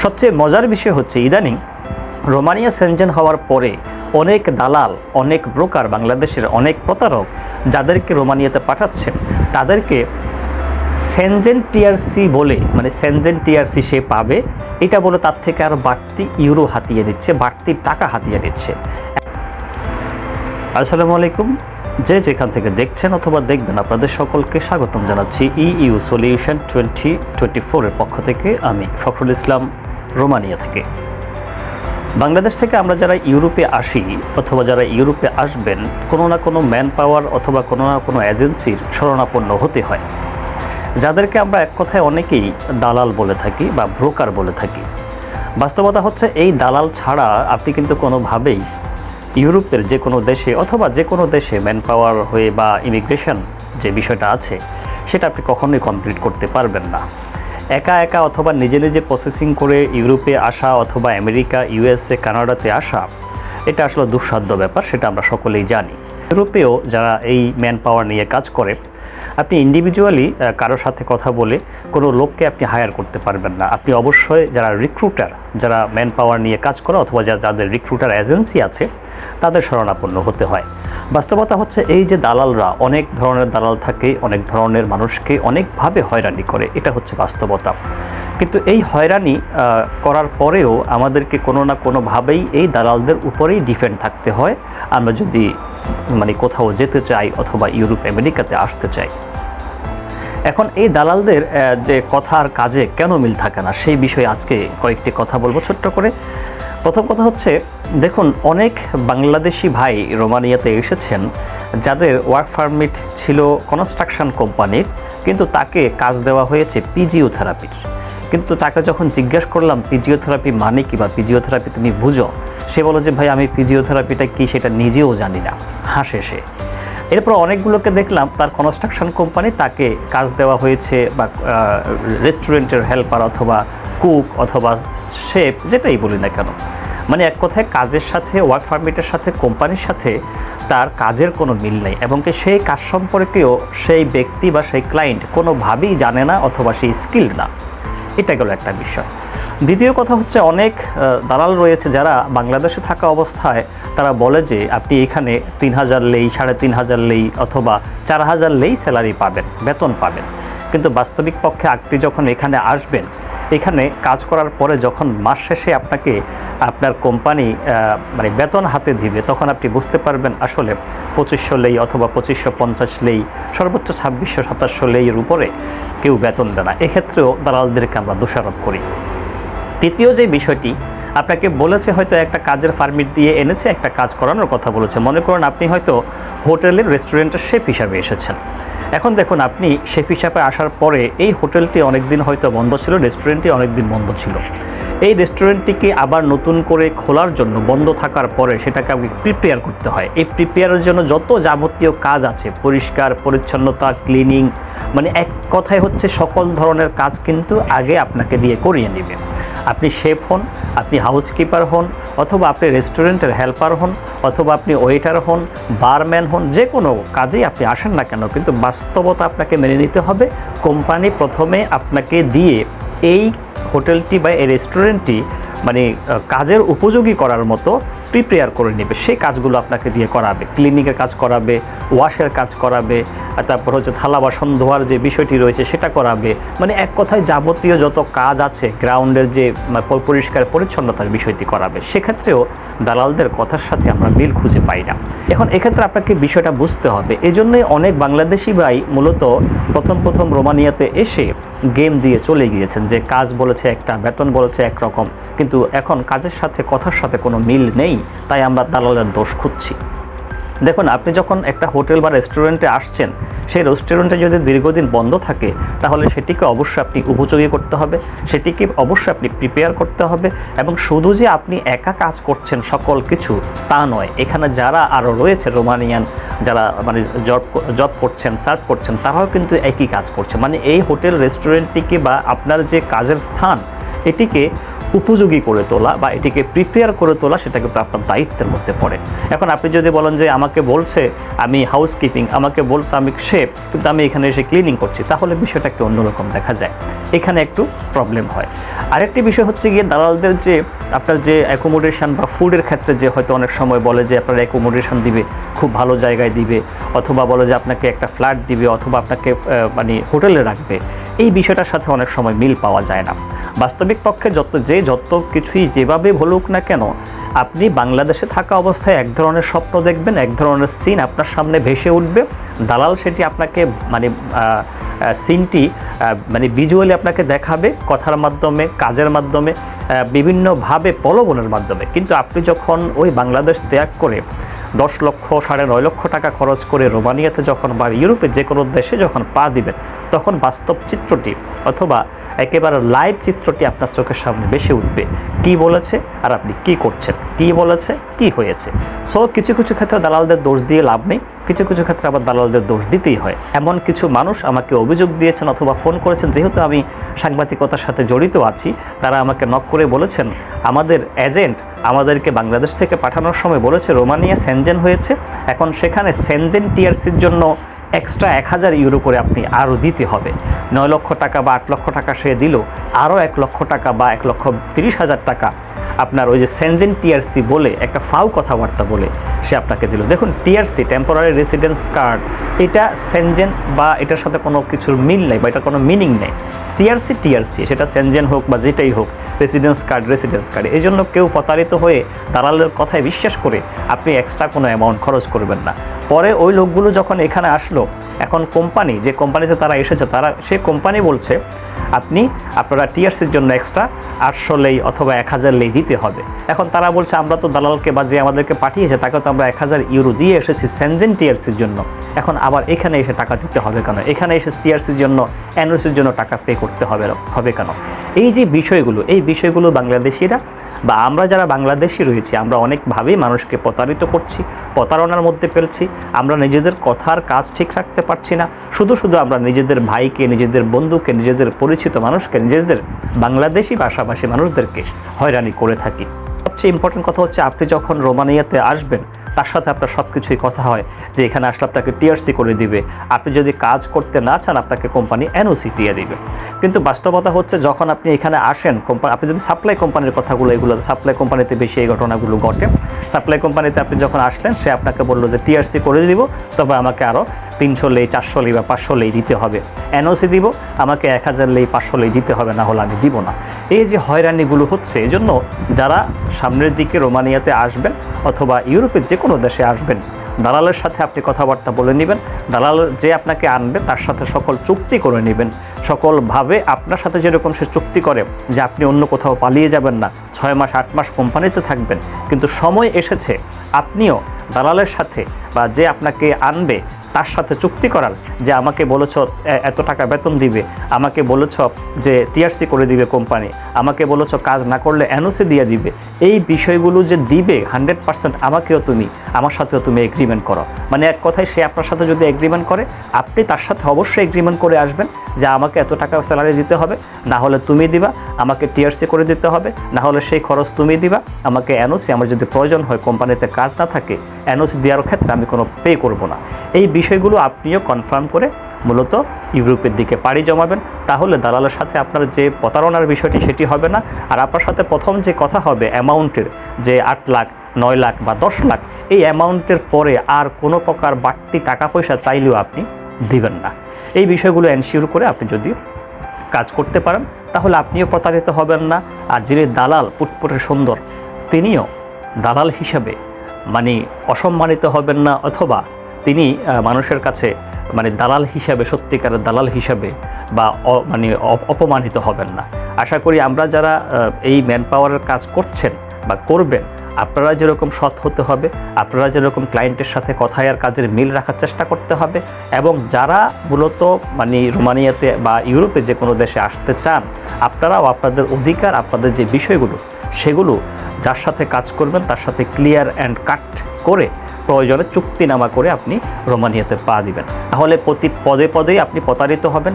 সবচেয়ে মজার বিষয় হচ্ছে ইদানিং রোমানিয়া সেনজেন হওয়ার পরে অনেক দালাল, অনেক ব্রোকার, বাংলাদেশের অনেক প্রতারক যাদেরকে রোমানিয়াতে পাঠাচ্ছেন তাদেরকে সেনজেন টিআরসি বলে, মানে সেনজেন টিআরসি সে পাবে এটা বলে তার থেকে আরও বাড়তি ইউরো হাতিয়ে দিচ্ছে, বাড়তি টাকা হাতিয়ে দিচ্ছে। আসসালামু আলাইকুম, যে যেখান থেকে দেখছেন অথবা দেখবেন আপনাদের সকলকে স্বাগতম জানাচ্ছি ইইউ সলিউশন 2024-এর পক্ষ থেকে। আমি ফখরুল ইসলাম, রোমানিয়া থেকে। বাংলাদেশ থেকে আমরা যারা ইউরোপে আসি অথবা যারা ইউরোপে আসবেন, কোনো না কোনো ম্যান পাওয়ার অথবা কোনো না কোনো এজেন্সির শরণাপন্ন হতে হয়, যাদেরকে আমরা এক কথায় অনেকেই দালাল বলে থাকি বা ব্রোকার বলে থাকি। বাস্তবতা হচ্ছে এই দালাল ছাড়া আপনি কিন্তু কোনোভাবেই ইউরোপের যে কোনো দেশে অথবা যে কোনো দেশে ম্যান পাওয়ার হয়ে বা ইমিগ্রেশন যে বিষয়টা আছে সেটা আপনি কখনোই কমপ্লিট করতে পারবেন না। একা একা অথবা নিজে নিজে প্রসেসিং করে ইউরোপে আসা অথবা আমেরিকা, ইউএসএ, কানাডাতে আসা এটা আসলে দুঃসাধ্য ব্যাপার, সেটা আমরা সকলেই জানি। ইউরোপেও যারা এই ম্যান পাওয়ার নিয়ে কাজ করে, আপনি ইন্ডিভিজুয়ালি কারোর সাথে কথা বলে কোনো লোককে আপনি হায়ার করতে পারবেন না। আপনি অবশ্যই যারা রিক্রুটার, যারা ম্যান পাওয়ার নিয়ে কাজ করে অথবা যাদের রিক্রুটার এজেন্সি আছে তাদের শরণাপন্ন হতে হয়। বাস্তবতা হচ্ছে এই যে দালালরা, অনেক ধরনের দালাল থাকে, অনেক ধরনের মানুষকে অনেকভাবে হয়রানি করে, এটা হচ্ছে বাস্তবতা। কিন্তু এই হয়রানি করার পরেও আমাদেরকে কোনো না কোনোভাবেই এই দালালদের উপরেই ডিপেন্ড থাকতে হয় আমরা যদি কোথাও যেতে চাই অথবা ইউরোপ, আমেরিকাতে আসতে চাই। এখন এই দালালদের যে কথা আর কাজে কেন মিল থাকে না সেই বিষয়ে আজকে কয়েকটি কথা বলবো ছোট্ট করে। প্রথম কথা হচ্ছে, দেখুন, অনেক বাংলাদেশি ভাই রোমানিয়াতে এসেছেন যাদের ওয়ার্ক পারমিট ছিল কনস্ট্রাকশন কোম্পানির, কিন্তু তাকে কাজ দেওয়া হয়েছে ফিজিওথেরাপির। কিন্তু তাকে যখন জিজ্ঞেস করলাম ফিজিওথেরাপি মানে কি বা ফিজিওথেরাপি তুমি বুঝো, সে বলে যে ভাই আমি ফিজিওথেরাপিটা কি সেটা নিজেও জানি না, হাসে সে। এরপর অনেকগুলোকে দেখলাম তার কনস্ট্রাকশন কোম্পানি তাকে কাজ দেওয়া হয়েছে বা রেস্টুরেন্টের হেল্পার অথবা কুক অথবা শেফ, যেটাই বলি না কেন, এক কথায় কাজের সাথে, ওয়ার্ক পারমিটের সাথে, কোম্পানির সাথে তার কাজের কোনো মিল নেই এবং সেই কাজ সম্পর্কেও সেই ব্যক্তি বা সেই ক্লায়েন্ট কোনোভাবেই জানে না অথবা সেই স্কিল না। এটা গেল একটা বিষয়। দ্বিতীয় কথা হচ্ছে, অনেক দালাল রয়েছে যারা বাংলাদেশে থাকা অবস্থায় তারা বলে যে আপনি এখানে 3,000 লেই, 3,500 লেই অথবা 4,000 লেই স্যালারি পাবেন, বেতন পাবেন। কিন্তু বাস্তবিক পক্ষে আপনি যখন এখানে আসবেন, এখানে কাজ করার পরে যখন মাস শেষে আপনাকে আপনার কোম্পানি বেতন হাতে দিবে, তখন আপনি বুঝতে পারবেন আসলে 2,500 লেই অথবা 2,550 লেই, সর্বোচ্চ 2,600-2,700 লেইয়ের উপরে কেউ বেতন দেয় না। এক্ষেত্রেও দালালদেরকে আমরা দোষারোপ করি। তৃতীয় যে বিষয়টি, আপনাকে বলেছে হয়তো একটা কাজের পারমিট দিয়ে এনেছে, একটা কাজ করানোর কথা বলেছে। মনে করুন আপনি হয়তো হোটেলের, রেস্টুরেন্টের শেফ হিসাবে এসেছেন। এখন দেখুন, আপনি শেফ হিসাবে আসার পরে এই হোটেলটি অনেক দিন হয়তো বন্ধ ছিল, রেস্টুরেন্টটি অনেক দিন বন্ধ ছিল। এই রেস্টুরেন্টটিকে আবার নতুন করে খোলার জন্য, বন্ধ থাকার পরে সেটাকে আপনি প্রিপেয়ার করতে হয়। এই প্রিপেয়ারের জন্য যত যাবতীয় কাজ আছে, পরিষ্কার পরিচ্ছন্নতা, ক্লিনিং, এক কথায় হচ্ছে সকল ধরনের কাজ কিন্তু আগে আপনাকে দিয়ে করিয়ে নেবে। আপনি শেফ হন, আপনি হাউসকিপার হন, অথবা আপনি রেস্টুরেন্টের হেল্পার হন, অথবা আপনি ওয়েটার হন, বারম্যান হন, যে কোনো কাজেই আপনি আসেন না কেন, কিন্তু বাস্তবতা আপনাকে মেনে নিতে হবে। কোম্পানি প্রথমে আপনাকে দিয়ে এই হোটেলটি বা এই রেস্টুরেন্টটি কাজের উপযোগী করার মতো প্রিপেয়ার করে নেবে। সেই কাজগুলো আপনাকে দিয়ে করাবে, ক্লিনিকের কাজ করাবে, ওয়াশের কাজ করাবে, আর তারপর হচ্ছে থালা বাসন ধোয়ার যে বিষয়টি রয়েছে সেটা করাবে। এক কথায় যাবতীয় যত কাজ আছে, গ্রাউন্ডের যে পরিষ্কার পরিচ্ছন্নতার বিষয়টি করাবে। সেক্ষেত্রেও দালালদের কথার সাথে আমরা মিল খুঁজে পাই না। এখন এক্ষেত্রে আপনাকে বিষয়টা বুঝতে হবে। এজন্যই অনেক বাংলাদেশি ভাই মূলত প্রথম রোমানিয়াতে এসে গেম দিয়ে চলে গিয়েছেন যে কাজ বলেছে একটা, বেতন বলেছে একরকম, কিন্তু এখন কাজের সাথে, কথার সাথে কোনো মিল নেই, তাই আমরা দালালের দোষ খুঁজছি। দেখুন, আপনি যখন একটা হোটেল বা রেস্টুরেন্টে আসছেন, সেই রেস্টুরেন্টে যদি দীর্ঘদিন বন্ধ থাকে তাহলে সেটিকে অবশ্যই আপনি উপযোগী করতে হবে, সেটিকে অবশ্যই আপনি প্রিপেয়ার করতে হবে। এবং শুধু যে আপনি একা কাজ করছেন সকল কিছু তা নয়, এখানে যারা আরও রয়েছে রোমানিয়ান, যারা জব করছেন, সার্ভ করছেন, তারাও কিন্তু একই কাজ করছে। এই হোটেল রেস্টুরেন্টটিকে বা আপনার যে কাজের স্থান, এটিকে উপযোগী করে তোলা বা এটিকে প্রিপেয়ার করে তোলা, সেটা কিন্তু আপনার দায়িত্বের মধ্যে পড়ে। এখন আপনি যদি বলেন যে আমাকে বলছে আমি হাউসকিপিং, আমাকে বলছে আমি শেফ, কিন্তু আমি এখানে এসে ক্লিনিং করছি, তাহলে বিষয়টা একটু অন্যরকম দেখা যায়, এখানে একটু প্রবলেম হয়। আরেকটি বিষয় হচ্ছে গিয়ে দালালদের যে আপনার যে অ্যাকোমোডেশন বা ফুডের ক্ষেত্রে যে হয়তো অনেক সময় বলে যে আপনার অ্যাকোমোডেশন দিবে, খুব ভালো জায়গায় দিবে, অথবা বলে যে আপনাকে একটা ফ্ল্যাট দিবে, অথবা আপনাকে মানে হোটেলে রাখবে, এই বিষয়টার সাথে অনেক সময় মিল পাওয়া যায় না। বাস্তবিক পক্ষে যত কিছুই যেভাবে বলুক না কেন, আপনি বাংলাদেশে থাকা অবস্থায় এক ধরনের স্বপ্ন দেখবেন, এক ধরনের সিন আপনার সামনে ভেসে উঠবে, দালাল সেটি আপনাকে মানে সিনটি মানে ভিজুয়ালি আপনাকে দেখাবে, কথার মাধ্যমে, কাজের মাধ্যমে, বিভিন্নভাবে প্রলোভনের মাধ্যমে। কিন্তু আপনি যখন ওই বাংলাদেশ ত্যাগ করে 10 লক্ষ 9.5 লক্ষ টাকা খরচ করে রোমানিয়াতে যখন বা ইউরোপের যে কোনো দেশে যখন পা দিবেন, তখন বাস্তব চিত্রটি অথবা একেবারে লাইভ চিত্রটি আপনার চোখের সামনে ভেসে উঠবে, কি বলেছে আর আপনি কি করছেন, কি বলেছে কি হয়েছে। সো কিছু কিছু ক্ষেত্রে দালালদের দোষ দিয়ে লাভ নেই, কিছু কিছু ক্ষেত্রে আবার দালালদের দোষ দিতেই হয়। এমন কিছু মানুষ আমাকে অভিযোগ দিয়েছেন অথবা ফোন করেছেন, যেহেতু আমি সাংবাদিকতার সাথে জড়িত আছি, তারা আমাকে নক করে বলেছেন আমাদের এজেন্ট আমাদেরকে বাংলাদেশ থেকে পাঠানোর সময় বলেছে রোমানিয়া সেনজেন হয়েছে, এখন সেখানে সেনজেন টিআরসির জন্য এক্সট্রা 1000 ইউরো করে আপনি আরও দিতে হবে। 9 লক্ষ টাকা বা 8 লক্ষ টাকা সে দিল, আরও 1 লক্ষ টাকা বা 1,30,000 টাকা আপনার ওই যে সেনজেন টিআরসি বলে একটা ফাউ কথাবার্তা বলে সে আপনাকে দিল। দেখুন, টিআরসি টেম্পোরারি রেসিডেন্স কার্ড, এটা সেনজেন বা এটার সাথে কোনো কিছুর মিল নেই বা এটার কোনো মিনিং নেই। টিআরসি সেটা সেনজেন হোক বা যেটাই হোক, রেসিডেন্স কার্ড। এই জন্য কেউ প্রতারিত হয়ে দালালের কথায় বিশ্বাস করে আপনি এক্সট্রা কোনো অ্যামাউন্ট খরচ করবেন না। পরে ওই লোকগুলো যখন এখানে আসলো, এখন কোম্পানি যে কোম্পানিতে তারা এসেছে, সে কোম্পানি বলছে আপনারা টিআরসির জন্য এক্সট্রা 800 লেই অথবা 1000 লেই দিতে হবে। এখন তারা বলছে আমরা তো দালালকে বা যে আমাদেরকে পাঠিয়েছে তাকে তো আমরা 1000 ইউরো দিয়ে এসেছি সেনজেন টিআরসির জন্য, এখন আবার এখানে এসে টাকা দিতে হবে কেন? এখানে এসে টিআরসির জন্য এনওসির জন্য টাকা পে করতে হবে কেন? এই যে বিষয়গুলো বাংলাদেশিরা বা আমরা যারা বাংলাদেশি রয়েছি, আমরা অনেকভাবেই মানুষকে প্রতারিত করছি, প্রতারণার মধ্যে ফেলছি। আমরা নিজেদের কথার কাজ ঠিক রাখতে পারছি না, শুধু আমরা নিজেদের ভাইকে, নিজেদের বন্ধুকে, নিজেদের পরিচিত মানুষকে, নিজেদের বাংলাদেশি ভাষাভাষী মানুষদেরকে হয়রানি করে থাকি। সবচেয়ে ইম্পর্টেন্ট কথা হচ্ছে, আপনি যখন রোমানিয়াতে আসবেন তার সাথে আপনার সব কিছুই কথা হয় যে এখানে আসলে আপনাকে টিআরসি করে দিবে, আপনি যদি কাজ করতে না চান আপনাকে কোম্পানি এনওসি দিয়ে দিবে। কিন্তু বাস্তবতা হচ্ছে যখন আপনি এখানে আসেন, আপনি যদি সাপ্লাই কোম্পানির কথাগুলো, এগুলো সাপ্লাই কোম্পানিতে বেশি এই ঘটনাগুলো ঘটে। সাপ্লাই কোম্পানিতে আপনি যখন আসলেন, সে আপনাকে বললো যে টিআরসি করে দিব, তবে আমাকে আরও 300 লেই, 400 লেই বা 500 লেই দিতে হবে। এনওসি দিব, আমাকে 1000 লেই, 500 লেই দিতে হবে, না হলে আমি দিব না। এই যে হয়রানিগুলো হচ্ছে, এই জন্য যারা সামনের দিকে রোমানিয়াতে আসবেন অথবা ইউরোপের যে কোনো দেশে আসবেন, দালালের সাথে আপনি কথাবার্তা বলে নেবেন। দালাল যে আপনাকে আনবে তার সাথে সকল চুক্তি করে নেবেন, সকলভাবে আপনার সাথে যেরকম সে চুক্তি করে যে আপনি অন্য কোথাও পালিয়ে যাবেন না, 6 মাস 8 মাস কোম্পানিতে থাকবেন। কিন্তু সময় এসেছে আপনিও দালালের সাথে বা যে আপনাকে আনবে তার সাথে চুক্তি করার, যে আমাকে বলেছ এত টাকা বেতন দিবে, আমাকে বলেছ যে টিআরসি করে দিবে কোম্পানি, আমাকে বলেছ কাজ না করলে এনওসি দিয়ে দিবে। এই বিষয়গুলো যে দিবে 100% আমার সাথেও তুমি এগ্রিমেন্ট করো। মানে এক কথায় সে আপনার সাথে যদি এগ্রিমেন্ট করে, আপনি তার সাথে অবশ্যই এগ্রিমেন্ট করে আসবেন যে আমাকে এত টাকা স্যালারি দিতে হবে, না হলে তুমি দিবা, আমাকে টিআরসি করে দিতে হবে, না হলে সেই খরচ তুমি দিবা, আমাকে এনওসি, আমার যদি প্রয়োজন হয় কোম্পানিতে কাজ না থাকে এনওসি দেওয়ার ক্ষেত্রে আমি কোনো পে করব না। এই বিষয়গুলো আপনিও কনফার্ম করে মূলত ইউরোপের দিকে পাড়ি জমাবেন, তাহলে দালালের সাথে আপনার যে প্রতারণার বিষয়টি সেটি হবে না। আর আপনার সাথে প্রথম যে কথা হবে অ্যামাউন্টের, যে 8 লাখ 9 লাখ বা 10 লাখ, এই অ্যামাউন্টের পরে আর কোনো প্রকার বাড়তি টাকা পয়সা চাইলেও আপনি দিবেন না। এই বিষয়গুলো এনশিওর করে আপনি যদি কাজ করতে পারেন, তাহলে আপনিও প্রতারিত হবেন না। আর যিনি দালাল পুটপুটে সুন্দর, তিনিও দালাল হিসাবে মানে অসম্মানিত হবেন না, অথবা তিনি মানুষের কাছে মানে দালাল হিসাবে, সত্যিকারের দালাল হিসাবে বা মানে অপমানিত হবেন না। আশা করি আমরা যারা এই ম্যান পাওয়ারের কাজ করছেন বা করবেন, আপনারা যেরকম সৎ হতে হবে, আপনারা যেরকম ক্লায়েন্টের সাথে কথায় আর কাজের মিল রাখার চেষ্টা করতে হবে, এবং যারা মূলত মানে রোমানিয়াতে বা ইউরোপে যে কোনো দেশে আসতে চান, আপনারাও আপনাদের অধিকার, আপনাদের যে বিষয়গুলো সেগুলো যার সাথে কাজ করবেন তার সাথে ক্লিয়ার অ্যান্ড কাট করে প্রয়োজনে চুক্তিনামা করে আপনি রোমানিয়াতে পা দিবেন, তাহলে প্রতি পদে পদেই আপনি প্রতারিত হবেন।